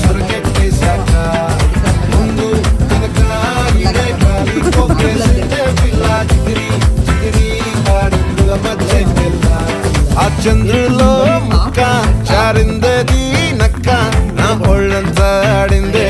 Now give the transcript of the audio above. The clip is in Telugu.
సురకెట్టేశాక ముందు వెనక ఇదే గాలి పోకేసిందే పిల్ల చిగిరి చిగిరి ఆడిందుల మధ్య పిల్ల ఆ చంద్రులో ముక్క చారిందది నక్క నా ఒళ్ళంతా ఆడిందే